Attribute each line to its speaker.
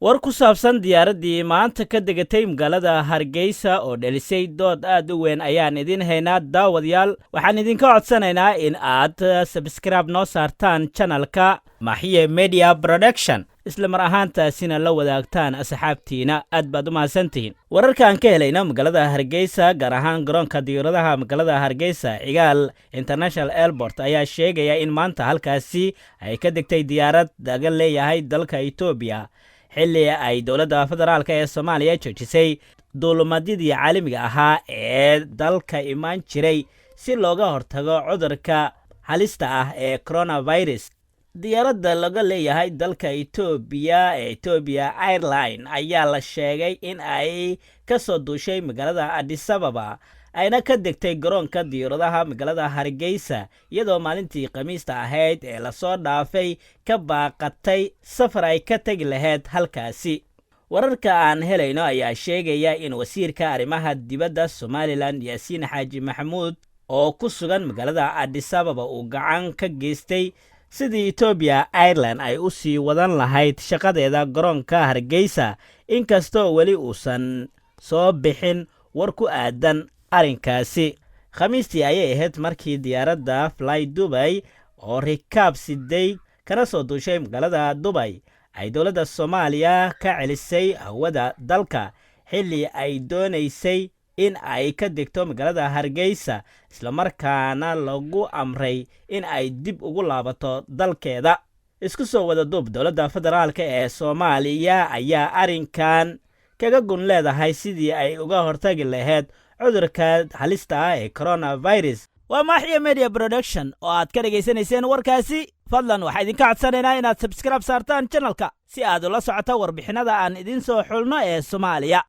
Speaker 1: war ku saabsan diyaaradii maanta ka degatay magaalada Hargaysa oo Dhalisay dood aad u weyn ayaan idin haynaa daawadayaal waxaan idinka codsanaynaa in aad subscribe noo saartaan channelka Mahiye Media Production isla mar ahaantaasina la wadaagtaan asxaabtiina aad baad u mahadsantihiin wararkan ka helayna magaalada Hargaysa gaar ahaan garoonka diyaaradaha magaalada Hargaysa Cigaal International Airport ayaa sheegaya in maanta halkaasi ay ka degtay diyaarad laga leeyahay dalka Ethiopia xilli ay dawladda federaalka ee Soomaaliya joojisay duulimadyadii caalamiga ahaa ee dalka imaan jiray si looga hortago cudurka halista ah ee coronavirus. diyaaradda laga leeyahay dalka Ethiopia Ethiopia Airline ayaa la sheegay in ay ka soo duushay magaalada Addis Ababa ayna ka degtay garoonka diyaaradaha magaalada Hargaysa iyadoo maalintii Khamiista ahayd ee la soo dhaafay ka baaqatay safar ay ka tagi lahayd halkaasi. wararka aan helayno ayaa sheegaya in wasiirka arrimaha dibadda Somaliland Yaasiin Xaaji Maxamuud oo ku sugan magaalada Addis Ababa uu gacan ka geystay sidii Ethiopia Airline ay u sii wadan lahayd shaqadeeda garoonka Hargaysa inkastoo weli uusan soo bixin war ku aadan arrinkaasi. Khamiistii ayay ahayd markii diyaaradda Fly Dubai oo rikaab siday kana soo duushay magaalada Dubai ay dawladda Soomaaliya ka celisay hawada dalka xilli ay doonaysay in ay ka degto magaalada Hargaysa isla markaana lagu amray in ay dib ugu laabato dalkeeda. isku soo wada duub dawladda federaalka ee Soomaaliya ayaa arrinkan kaga gun leedahay sidii ay uga hortagi lahayd cudurka halista ah ee coronavirus. waa Mahiye Media Production oo aad ka dhageysanayseen warkaasi. fadlan waxaan idinka codsanaynaa inaad subscribe saartaan channelka si aad ula socoto warbixinada aan idin soo xulno ee Soomaaliya.